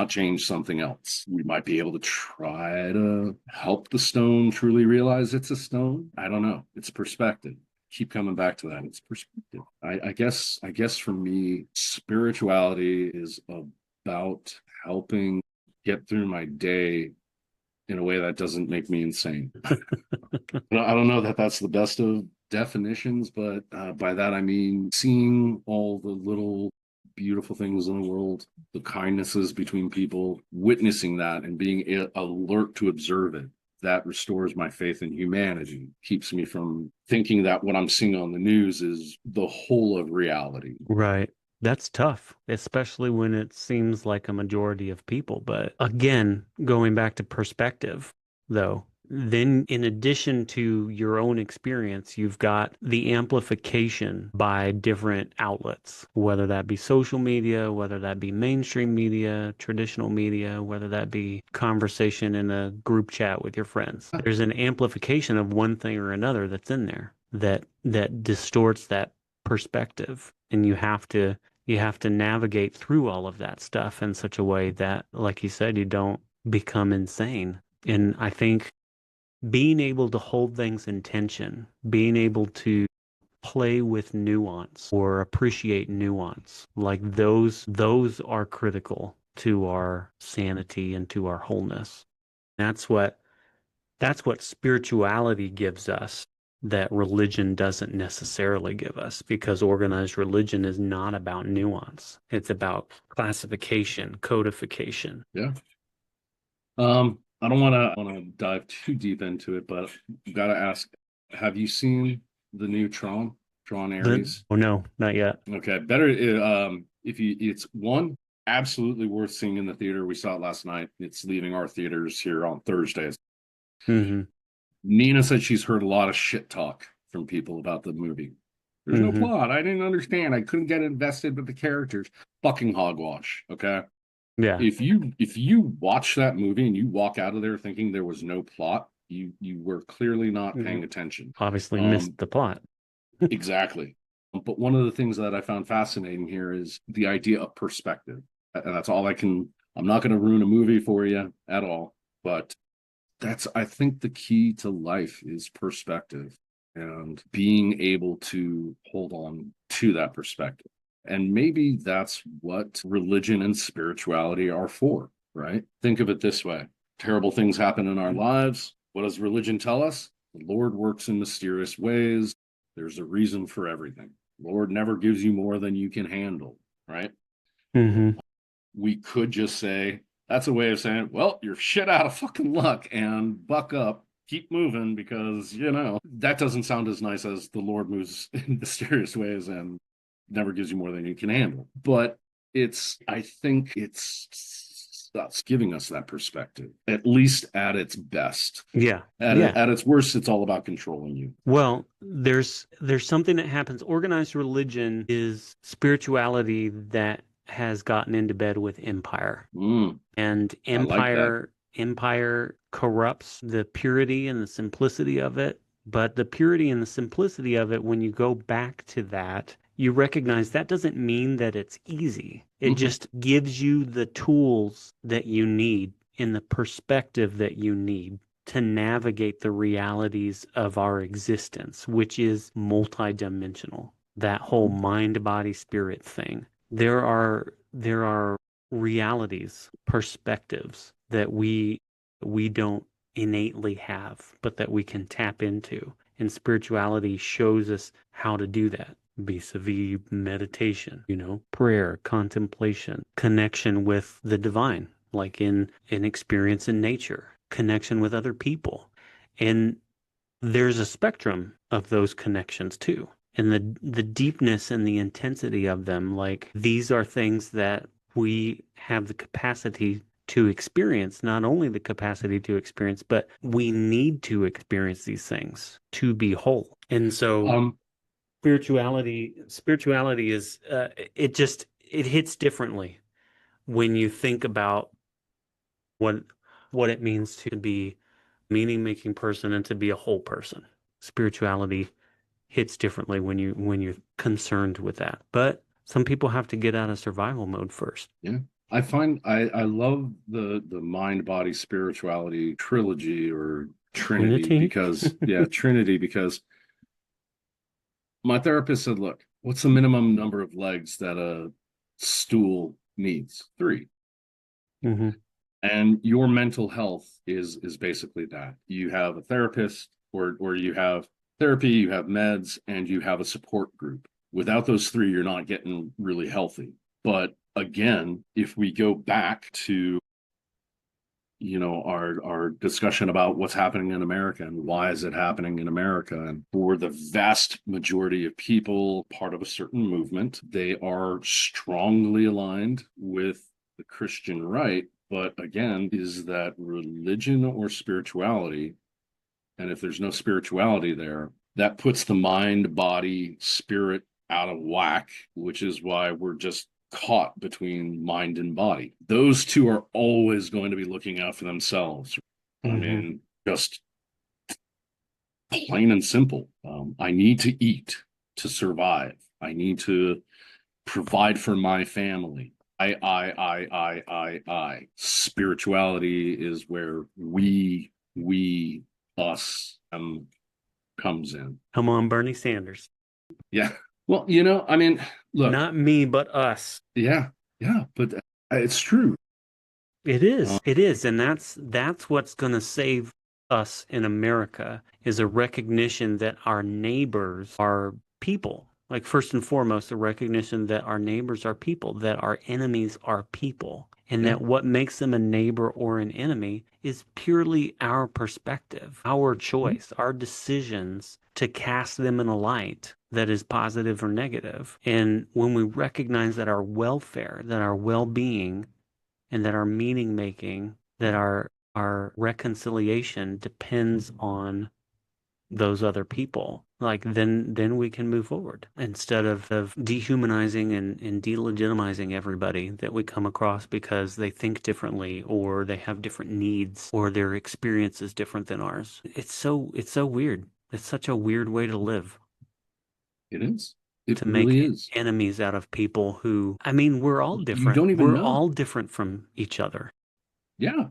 change something else. We might be able to try to help the stone truly realize it's a stone. I don't know. It's perspective. Keep coming back to that. It's perspective. I guess for me, spirituality is about helping get through my day in a way that doesn't make me insane. I don't know that that's the best of definitions, but by that I mean seeing all the little beautiful things in the world, the kindnesses between people, witnessing that and being alert to observe it. That restores my faith in humanity, keeps me from thinking that what I'm seeing on the news is the whole of reality. Right. That's tough, especially when it seems like a majority of people. But again, going back to perspective, though, then in addition to your own experience, you've got the amplification by different outlets, whether that be social media, whether that be mainstream media, traditional media, whether that be conversation in a group chat with your friends. There's an amplification of one thing or another that's in there that distorts that perspective, and you have to navigate through all of that stuff in such a way that, like you said, you don't become insane. And I think being able to hold things in tension, being able to play with nuance or appreciate nuance, like those are critical to our sanity and to our wholeness. That's what spirituality gives us that religion doesn't necessarily give us, because organized religion is not about nuance. It's about classification, codification. Yeah. I don't want to dive too deep into it, but gotta ask, have you seen the new Tron Ares? Oh no, not yet. Okay, better if you it's one absolutely worth seeing in the theater. We saw it last night. It's leaving our theaters here on Thursdays. Hmm. Nina said she's heard a lot of shit talk from people about the movie. There's no Hmm. plot. I didn't understand. I couldn't get invested with the characters. Fucking hogwash. Okay. Yeah. If you watch that movie and you walk out of there thinking there was no plot, you were clearly not Mhm. paying attention. Obviously missed Um, the plot. exactly. But one of the things that I found fascinating here is the idea of perspective. And that's all I can, I'm not going to ruin a movie for you at all, but that's, I think, the key to life is perspective and being able to hold on to that perspective. And maybe that's what religion and spirituality are for, right? Think of it this way: terrible things happen in our lives. What does religion tell us? The Lord works in mysterious ways. There's a reason for everything. Lord never gives you more than you can handle, right? Hmm. We could just say that's a way of saying, well, you're shit out of fucking luck and buck up, keep moving, because that doesn't sound as nice as the Lord moves in mysterious ways and never gives you more than you can handle. But I think it's giving us that perspective, at least at its best. Yeah. At, Yeah. at its worst, it's all about controlling you. Well, there's something that happens. Organized religion is spirituality that has gotten into bed with empire. And I like that. empire corrupts the purity and the simplicity of it. But the purity and the simplicity of it, when you go back to that, you recognize that doesn't mean that it's easy. It Mm-hmm. just gives you the tools that you need in the perspective that you need to navigate the realities of our existence, which is multidimensional. That whole mind, body, spirit thing. There are realities, perspectives that we don't innately have, but that we can tap into. And spirituality shows us how to do that. vis-a-vis meditation, prayer, contemplation, connection with the divine, like in an experience in nature, connection with other people. And there's a spectrum of those connections too. And the deepness and the intensity of them, like these are things that we have the capacity to experience, not only the capacity to experience, but we need to experience these things to be whole. And so Um, spirituality is it hits differently when you think about what what it means to be a meaning-making person and to be a whole person. Spirituality hits differently when you're concerned with that. But some people have to get out of survival mode first. yeah. I love the mind body spirituality trilogy or Trinity Trinity? because yeah, Trinity because my therapist said, look, what's the minimum number of legs that a stool needs? Three. Hmm. And your mental health is basically that. You have a therapist or you have therapy, you have meds, and you have a support group. Without those three, you're not getting really healthy. But again, if we go back to our discussion about what's happening in America and why is it happening in America, and for the vast majority of people part of a certain movement, they are strongly aligned with the Christian right. But again, is that religion or spirituality? And if there's no spirituality there, that puts the mind body spirit out of whack, which is why we're just caught between mind and body. Those two are always going to be looking out for themselves. I Hmm. mean, just plain and simple. I need to eat to survive. I need to provide for my family. I. Spirituality is where us comes in. Come on, Bernie Sanders. Yeah. Well, I mean, look, Not me, but us. yeah, yeah, but it's true. It Uh, is. It is. And that's what's going to save us in America is a recognition that our neighbors are people. Like first and foremost, a recognition that our neighbors are people, that our enemies are people, and yeah. that what makes them a neighbor or an enemy is purely our perspective, our Mhm. choice, our decisions to cast them in a light that is positive or negative. And when we recognize that our welfare, that our well-being and that our meaning making, that our reconciliation depends on those other people, like then we can move forward instead of dehumanizing and delegitimizing everybody that we come across because they think differently or they have different needs or their experience is different than ours. It's so weird. It's such a weird way to live, It is. It to really make is. enemies out of people who, I mean, we're all You different. don't even We're know. all different from each other. Yeah.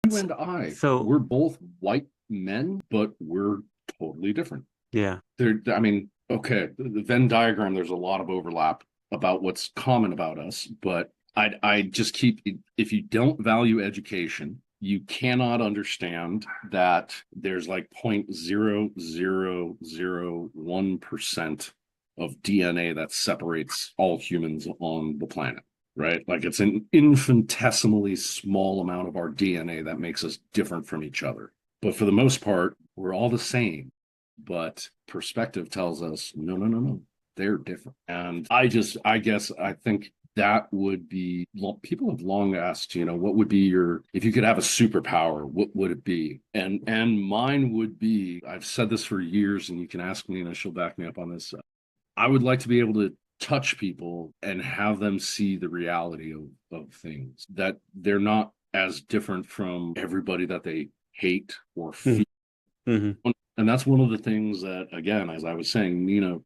You and I, So, we're both white men, but we're totally different. yeah. I mean, okay, the Venn diagram, there's a lot of overlap about what's common about us, but I just keep, if you don't value education, you cannot understand that there's like 0.0001% of DNA that separates all humans on the planet, right? Like it's an infinitesimally small amount of our DNA that makes us different from each other. But for the most part, we're all the same. But perspective tells us, no, no, no, no, they're different. And I guess, I think that would be, people have long asked, what would be if you could have a superpower, what would it be? And mine would be, I've said this for years, and you can ask me and she'll back me up on this. I would like to be able to touch people and have them see the reality of things, that they're not as different from everybody that they hate or Mm-hmm. feel. And that's one of the things that, again, as I was saying, Nina,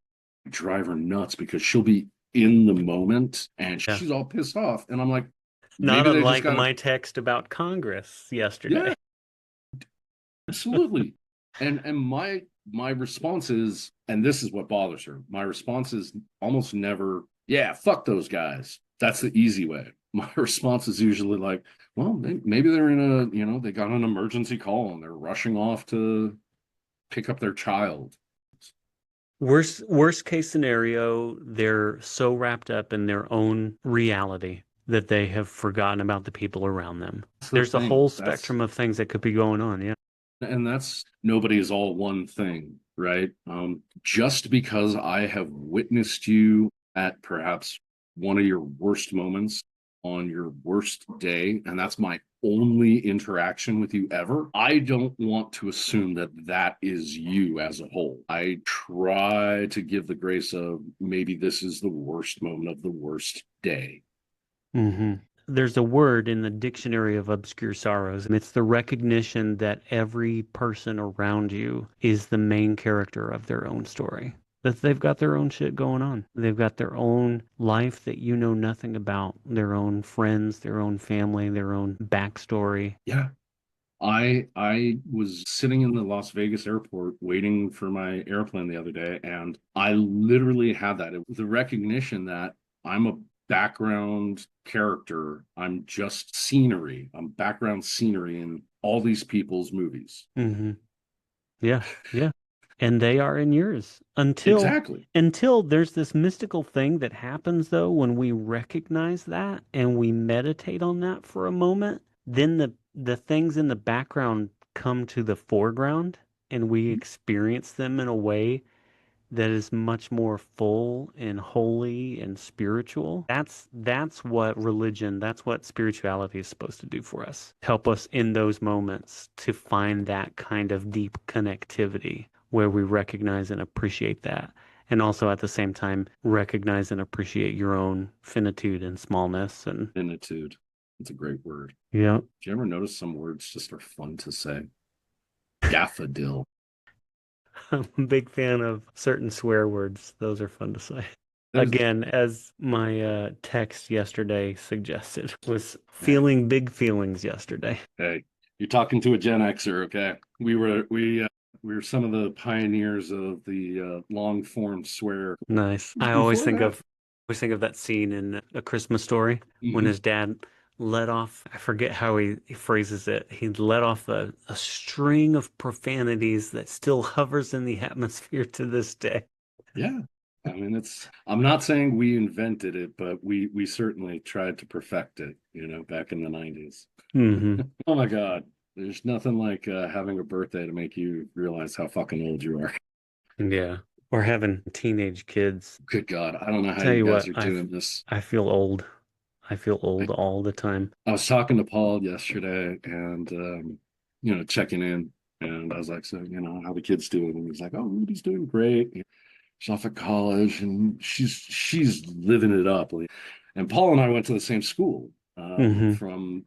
drive her nuts because she'll be in the moment and Yeah. she's all pissed off. And I'm like, Not maybe they just unlike got to, my text about Congress yesterday. yeah, absolutely. And my response is, and this is what bothers her. My response is almost never, yeah, fuck those guys. That's the easy way. My response is usually like, well, maybe they're in they got an emergency call and they're rushing off to pick up their child. Worst case scenario, they're so wrapped up in their own reality that they have forgotten about the people around them. That's the There's a thing. whole spectrum of things that could be going on. Yeah. That's nobody is all one thing, right? Just because I have witnessed you at perhaps one of your worst moments on your worst day, and that's my only interaction with you ever, I don't want to assume that that is you as a whole. I try to give the grace of maybe this is the worst moment of the worst day. hmm There's a word in the dictionary of obscure sorrows, and it's the recognition that every person around you is the main character of their own story. That they've got their own shit going on. They've got their own life that you know nothing about, their own friends, their own family, their own backstory. Yeah. I was sitting in the Las Vegas airport waiting for my airplane the other day, and I literally had that. The recognition that I'm a background character. I'm just scenery. I'm background scenery in all these people's movies. hmm Yeah, yeah. And they are in yours Exactly. until there's this mystical thing that happens though when we recognize that and we meditate on that for a moment, then the things in the background come to the foreground and we experience them in a way that is much more full and holy and spiritual. That's what religion, that's what spirituality is supposed to do for us. Help us in those moments to find that kind of deep connectivity where we recognize and appreciate that. And also at the same time recognize and appreciate your own finitude and smallness and Finitude. It's a great word. yeah. Do you ever notice some words just are fun to say? Daffodil. I'm a big fan of certain swear words. Those are fun to say. There's Again, as my text yesterday suggested, was hey, feeling big feelings yesterday. hey, you're talking to a Gen Xer, okay? We were some of the pioneers of the long form swear. Nice. I Before that, always think of that scene in A Christmas Story when mhm, his dad let off, I forget how he phrases it. He let off a string of profanities that still hovers in the atmosphere to this day. yeah. I mean, I'm not saying we invented it, but we certainly tried to perfect it, back in the 90s. hmm Oh my God. There's nothing like having a birthday to make you realize how fucking old you are. Yeah. Or having teenage kids. Good God. I don't know how Tell you you guys what, are doing this. I feel old. I feel I, old all the time. I was talking to Paul yesterday and, checking in. And I was like, so, how the kids doing? And he's like, oh, Ruby's doing great. She's off at college and she's living it up. And Paul and I went to the same school hmm from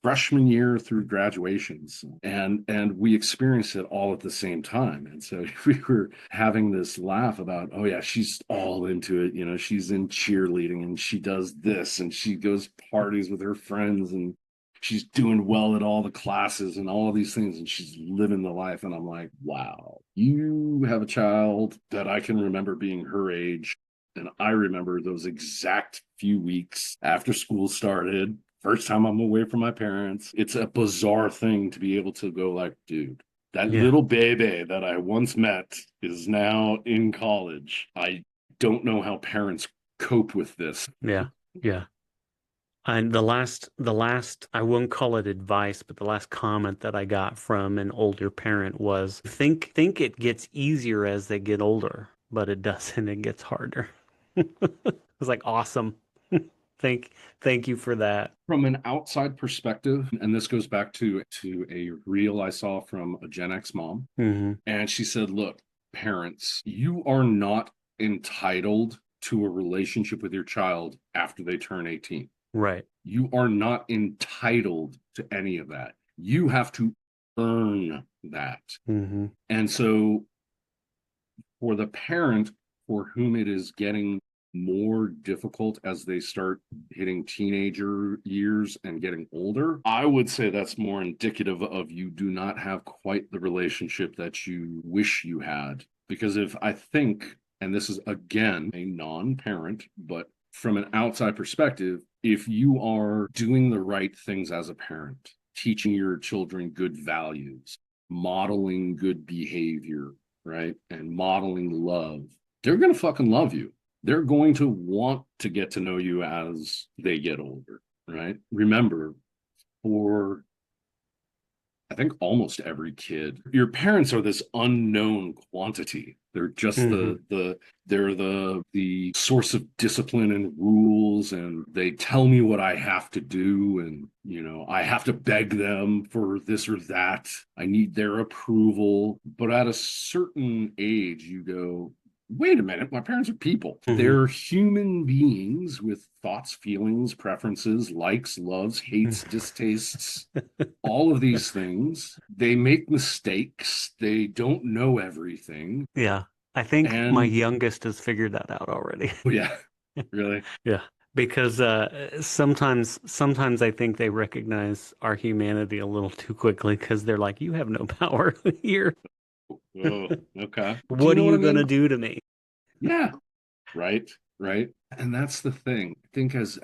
freshman year through graduations, and we experienced it all at the same time. And so we were having this laugh about, oh yeah, she's all into it, she's in cheerleading and she does this and she goes parties with her friends and she's doing well at all the classes and all these things and she's living the life. And I'm like, wow, you have a child that I can remember being her age, and I remember those exact few weeks after school started. First time I'm away from my parents. It's a bizarre thing to be able to go like, dude, that Yeah. little baby that I once met is now in college. I don't know how parents cope with this. Yeah. Yeah. And the last, I won't call it advice, but the last comment that I got from an older parent was think it gets easier as they get older, but it doesn't, it gets harder. It was like awesome. Thank thank you for that. From an outside perspective, and this goes back to a reel I saw from a Gen X mom, hmm and she said, look, parents, you are not entitled to a relationship with your child after they turn 18. Right. You are not entitled to any of that. You have to earn that. hmm And so, for the parent for whom it is getting more difficult as they start hitting teenager years and getting older, I would say that's more indicative of you do not have quite the relationship that you wish you had. Because if I think, and this is again a non parent, but from an outside perspective, if you are doing the right things as a parent, teaching your children good values, modeling good behavior, right, and modeling love, they're going to fucking love you. They're going to want to get to know you as they get older, right? Remember, for I think almost every kid, your parents are this unknown quantity. They're just Hmm. they're the source of discipline and rules, and they tell me what I have to do, and I have to beg them for this or that. I need their approval. But at a certain age, you go, wait a minute, my parents are people. Hmm. They're human beings with thoughts, feelings, preferences, likes, loves, hates, distastes, all of these things. They make mistakes. They don't know everything. Yeah. I think my And youngest has figured that out already. yeah, really. Yeah. Because sometimes I think they recognize our humanity a little too quickly because they're like, you have no power here. Oh, okay. Do you What are know what I you gonna mean? do to me? Yeah, right, right. And that's the thing. I think as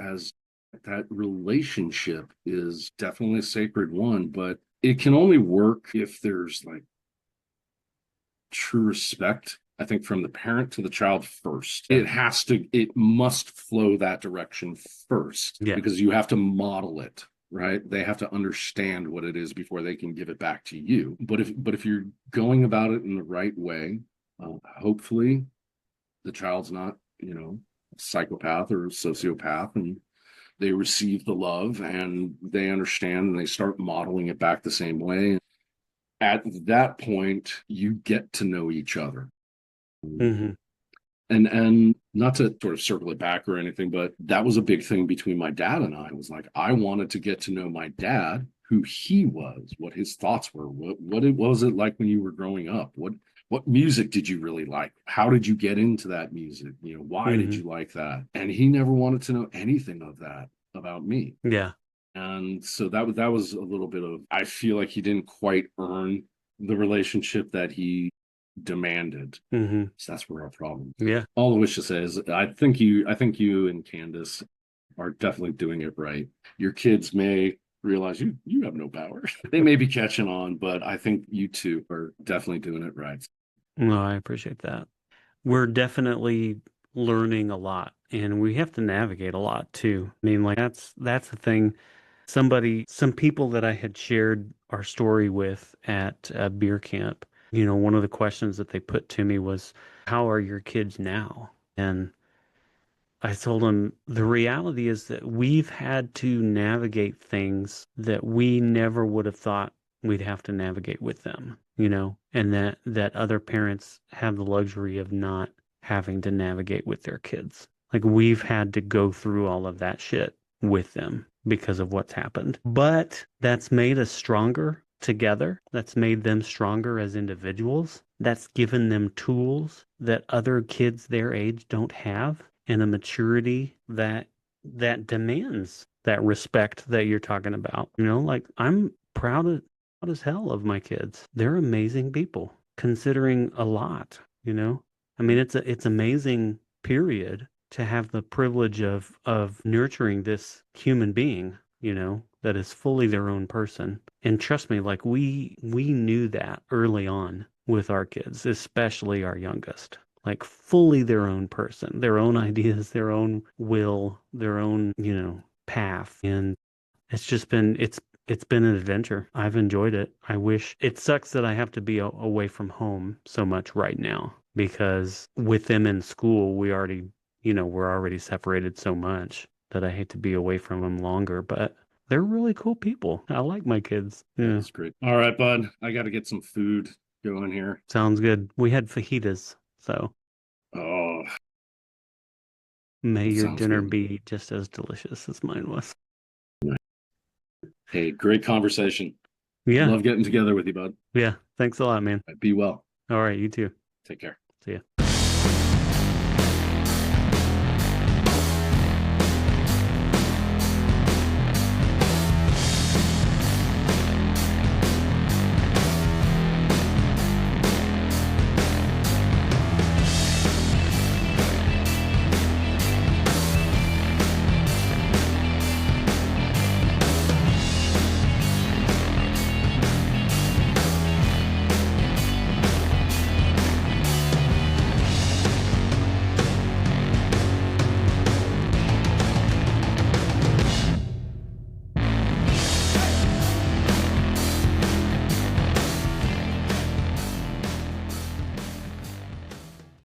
that relationship is definitely a sacred one, but it can only work if there's like true respect, I think, from the parent to the child first. Yeah. It must flow that direction first Yeah. because you have to model it, right? They have to understand what it is before they can give it back to you. But if you're going about it in the right way, hopefully the child's not, psychopath or sociopath, and they receive the love and they understand and they start modeling it back the same way. At that point, you get to know each other. Hmm. And not to sort of circle it back or anything, but that was a big thing between my dad and I. Was like I wanted to get to know my dad, who he was, what his thoughts were, what was it like when you were growing up, what music did you really like, how did you get into that music, why did Hmm. you like that? And he never wanted to know anything of that about me. Yeah. And so that was a little bit of, I feel like he didn't quite earn the relationship that he demanded. Hmm. So that's where our problem. Yeah. All I wish to say is I think you and Candace are definitely doing it right. Your kids may realize you have no power. They may be catching on, but I think you two are definitely doing it right. No, I appreciate that. We're definitely learning a lot and we have to navigate a lot too. I mean, like that's the thing. Some people that I had shared our story with at beer camp, one of the questions that they put to me was, how are your kids now? And I told them the reality is that we've had to navigate things that we never would have thought we'd have to navigate with them, and that other parents have the luxury of not having to navigate with their kids. Like we've had to go through all of that shit with them because of what's happened. But that's made us stronger together. That's made them stronger as individuals. That's given them tools that other kids their age don't have and a maturity that demands that respect that you're talking about. Like I'm proud as hell of my kids. They're amazing people, considering a lot, you know. I mean, it's amazing, period, to have the privilege of nurturing this human being, that is fully their own person. And trust me, like we knew that early on with our kids, especially our youngest, like fully their own person, their own ideas, their own will, their own, path. And it's been an adventure. I've enjoyed it. I wish it sucks that I have to be away from home so much right now because with them in school, we're already separated so much that I hate to be away from them longer, but they're really cool people. I like my kids. That Yeah. is great. All right, bud. I got to get some food going here. Sounds good. We had fajitas, so Oh, may that your sounds dinner good. be just as delicious as mine was. Hey, great conversation. Yeah. Love getting together with you, bud. Yeah. Thanks a lot, man. Be well. All right, you too. Take care. See ya.